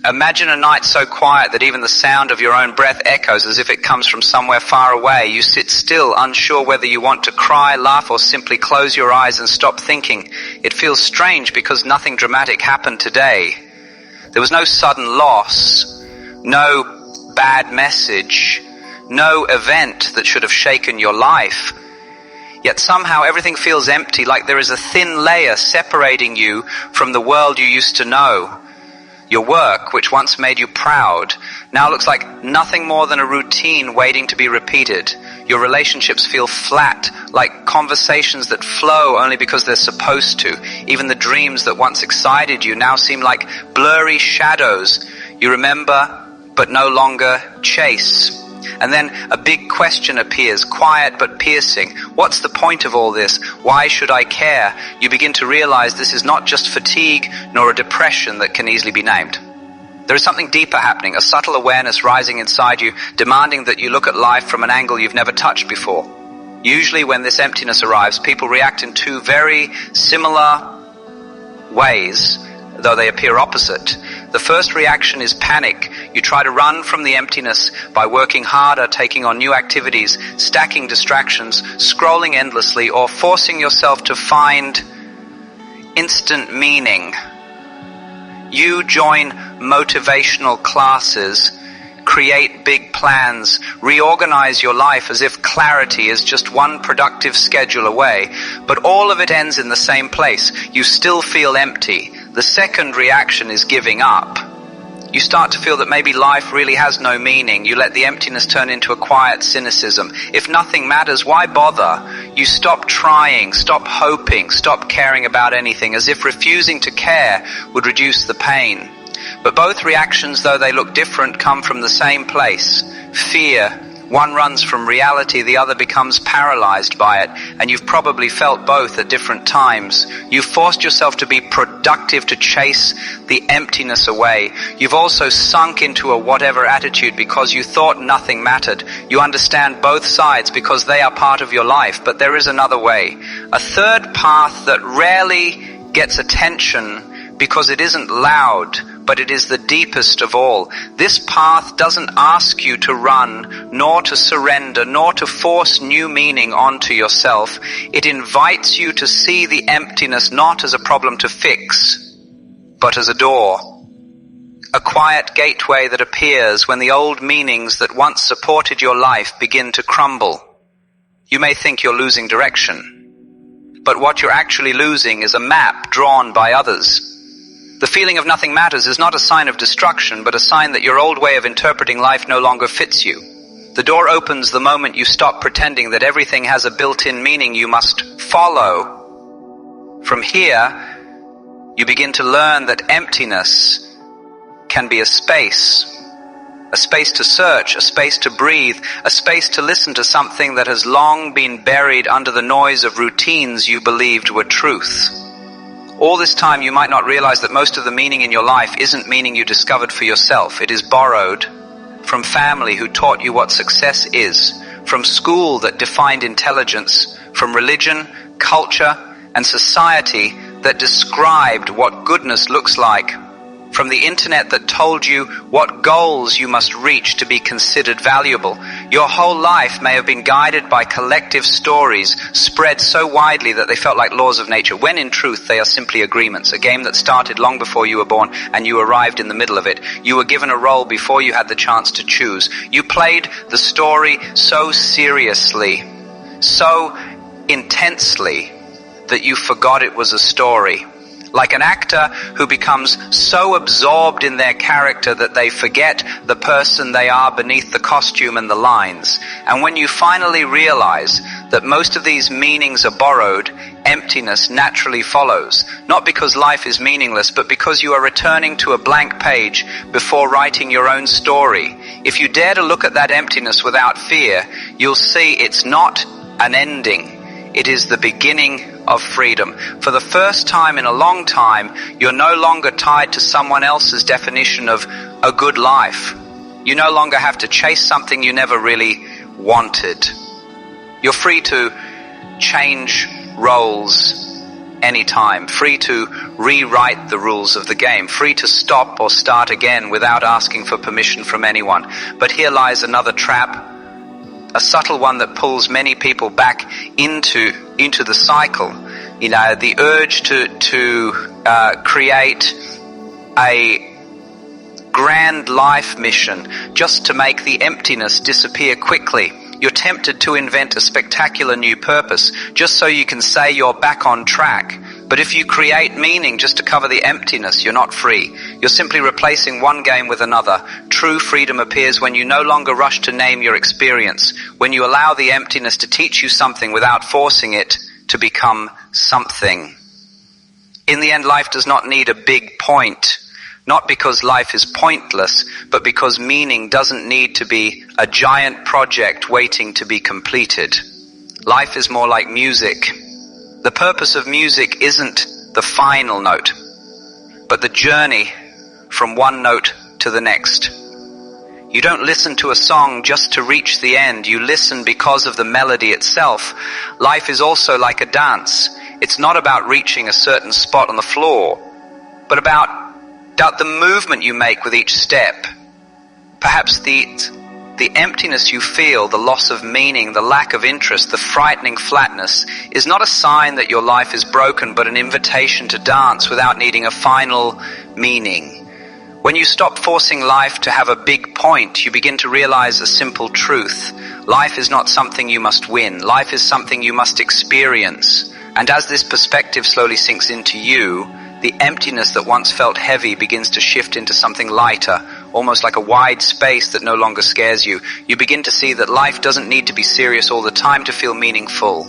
Imagine a night so quiet that even the sound of your own breath echoes as if it comes from somewhere far away. You sit still, unsure whether you want to cry, laugh, or simply close your eyes and stop thinking. It feels strange because nothing dramatic happened today. There was no sudden loss, no bad message, no event that should have shaken your life. Yet somehow everything feels empty, like there is a thin layer separating you from the world you used to know. Your work, which once made you proud, now looks like nothing more than a routine waiting to be repeated. Your relationships feel flat, like conversations that flow only because they're supposed to. Even the dreams that once excited you now seem like blurry shadows. You remember, but no longer chase. And then a big question appears, quiet but piercing. What's the point of all this? Why should I care? You begin to realize this is not just fatigue nor a depression that can easily be named. There is something deeper happening, a subtle awareness rising inside you, demanding that you look at life from an angle you've never touched before. Usually when this emptiness arrives, people react in two very similar ways, though they appear opposite. The first reaction is panic. You try to run from the emptiness by working harder, taking on new activities, stacking distractions, scrolling endlessly, or forcing yourself to find instant meaning. You join motivational classes, create big plans, reorganize your life as if clarity is just one productive schedule away, but all of it ends in the same place. You still feel empty. The second reaction is giving up. You start to feel that maybe life really has no meaning. You let the emptiness turn into a quiet cynicism. If nothing matters, why bother? You stop trying, stop hoping, stop caring about anything, as if refusing to care would reduce the pain. But both reactions, though they look different, come from the same place: fear. One runs from reality, the other becomes paralyzed by it, and you've probably felt both at different times. You've forced yourself to be productive to chase the emptiness away. You've also sunk into a whatever attitude because you thought nothing mattered. You understand both sides because they are part of your life, but there is another way. A third path that rarely gets attention because it isn't loud, but it is the deepest of all. This path doesn't ask you to run, nor to surrender, nor to force new meaning onto yourself. It invites you to see the emptiness not as a problem to fix, but as a door. A quiet gateway that appears when the old meanings that once supported your life begin to crumble. You may think you're losing direction, but what you're actually losing is a map drawn by others. The feeling of nothing matters is not a sign of destruction, but a sign that your old way of interpreting life no longer fits you. The door opens the moment you stop pretending that everything has a built-in meaning you must follow. From here, you begin to learn that emptiness can be a space to search, a space to breathe, a space to listen to something that has long been buried under the noise of routines you believed were truth. All this time you might not realize that most of the meaning in your life isn't meaning you discovered for yourself. It is borrowed from family who taught you what success is, from school that defined intelligence, from religion, culture, and society that described what goodness looks like, from the internet that told you what goals you must reach to be considered valuable. Your whole life may have been guided by collective stories spread so widely that they felt like laws of nature, when in truth they are simply agreements, a game that started long before you were born and you arrived in the middle of it. You were given a role before you had the chance to choose. You played the story so seriously, so intensely, that you forgot it was a story. Like an actor who becomes so absorbed in their character that they forget the person they are beneath the costume and the lines. And when you finally realize that most of these meanings are borrowed, emptiness naturally follows. Not because life is meaningless, but because you are returning to a blank page before writing your own story. If you dare to look at that emptiness without fear, you'll see it's not an ending. It is the beginning of freedom. For the first time in a long time, you're no longer tied to someone else's definition of a good life. You no longer have to chase something you never really wanted. You're free to change roles, anytime, free to rewrite the rules of the game, free to stop or start again without asking for permission from anyone. But here lies another trap, a subtle one that pulls many people back into the cycle. You know, the urge to create a grand life mission just to make the emptiness disappear quickly. You're tempted to invent a spectacular new purpose just so you can say you're back on track. But if you create meaning just to cover the emptiness, you're not free. You're simply replacing one game with another. True freedom appears when you no longer rush to name your experience, when you allow the emptiness to teach you something without forcing it to become something. In the end, life does not need a big point. Not because life is pointless, but because meaning doesn't need to be a giant project waiting to be completed. Life is more like music. The purpose of music isn't the final note, but the journey from one note to the next. You don't listen to a song just to reach the end. You listen because of the melody itself. Life is also like a dance. It's not about reaching a certain spot on the floor, but about the movement you make with each step. Perhaps the emptiness you feel, the loss of meaning, the lack of interest, the frightening flatness is not a sign that your life is broken, but an invitation to dance without needing a final meaning. When you stop forcing life to have a big point, you begin to realize a simple truth. Life is not something you must win. Life is something you must experience. And as this perspective slowly sinks into you, the emptiness that once felt heavy begins to shift into something lighter, almost like a wide space that no longer scares you. You begin to see that life doesn't need to be serious all the time to feel meaningful.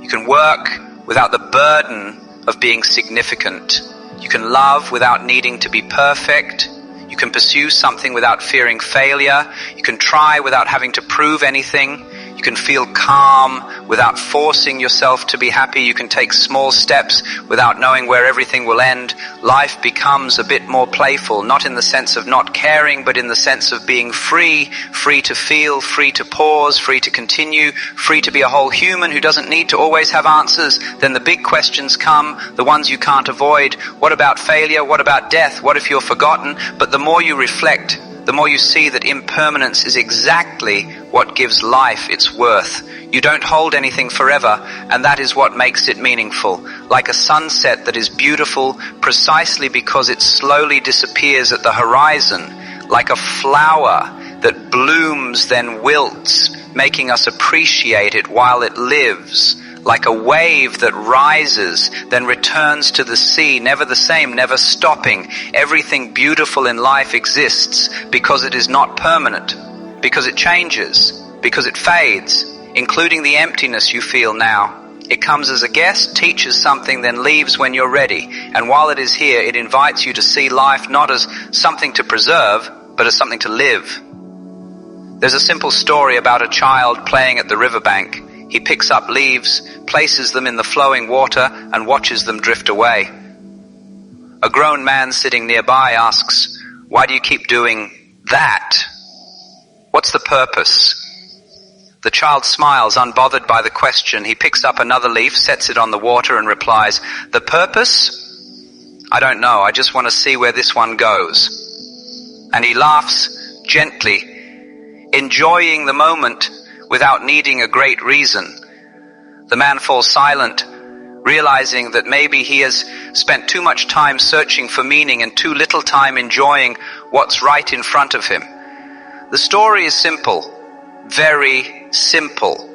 You can work without the burden of being significant. You can love without needing to be perfect. You can pursue something without fearing failure. You can try without having to prove anything. You can feel calm without forcing yourself to be happy. You can take small steps without knowing where everything will end. Life becomes a bit more playful, not in the sense of not caring, but in the sense of being free, free to feel, free to pause, free to continue, free to be a whole human who doesn't need to always have answers. Then the big questions come, the ones you can't avoid. What about failure? What about death? What if you're forgotten? But the more you reflect, the more you see that impermanence is exactly what gives life its worth. You don't hold anything forever, and that is what makes it meaningful. Like a sunset that is beautiful precisely because it slowly disappears at the horizon. Like a flower that blooms then wilts, making us appreciate it while it lives. Like a wave that rises, then returns to the sea, never the same, never stopping. Everything beautiful in life exists because it is not permanent, because it changes, because it fades, including the emptiness you feel now. It comes as a guest, teaches something, then leaves when you're ready. And while it is here, it invites you to see life not as something to preserve, but as something to live. There's a simple story about a child playing at the riverbank. He picks up leaves, places them in the flowing water, and watches them drift away. A grown man sitting nearby asks, "Why do you keep doing that? What's the purpose?" The child smiles, unbothered by the question. He picks up another leaf, sets it on the water, and replies, "The purpose? I don't know. I just want to see where this one goes." And he laughs gently, enjoying the moment without needing a great reason. The man falls silent, realizing that maybe he has spent too much time searching for meaning and too little time enjoying what's right in front of him. The story is simple, very simple,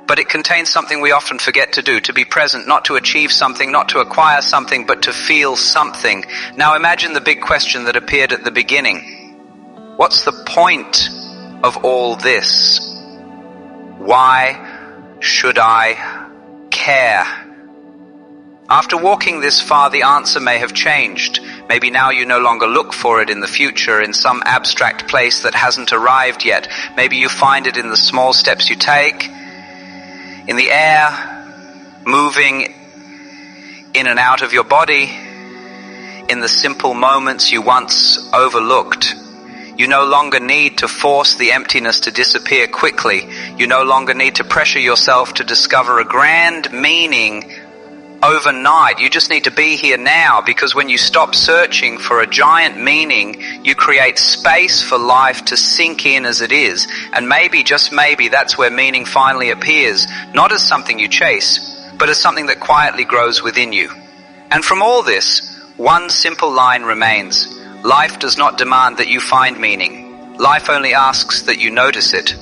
but it contains something we often forget to do, to be present, not to achieve something, not to acquire something, but to feel something. Now imagine the big question that appeared at the beginning. What's the point of all this? Why should I care? After walking this far, the answer may have changed. Maybe now you no longer look for it in the future, in some abstract place that hasn't arrived yet. Maybe you find it in the small steps you take, in the air, moving in and out of your body, in the simple moments you once overlooked. You no longer need to force the emptiness to disappear quickly. You no longer need to pressure yourself to discover a grand meaning overnight. You just need to be here now, because when you stop searching for a giant meaning, you create space for life to sink in as it is. And maybe, just maybe, that's where meaning finally appears, not as something you chase, but as something that quietly grows within you. And from all this, one simple line remains. Life does not demand that you find meaning. Life only asks that you notice it.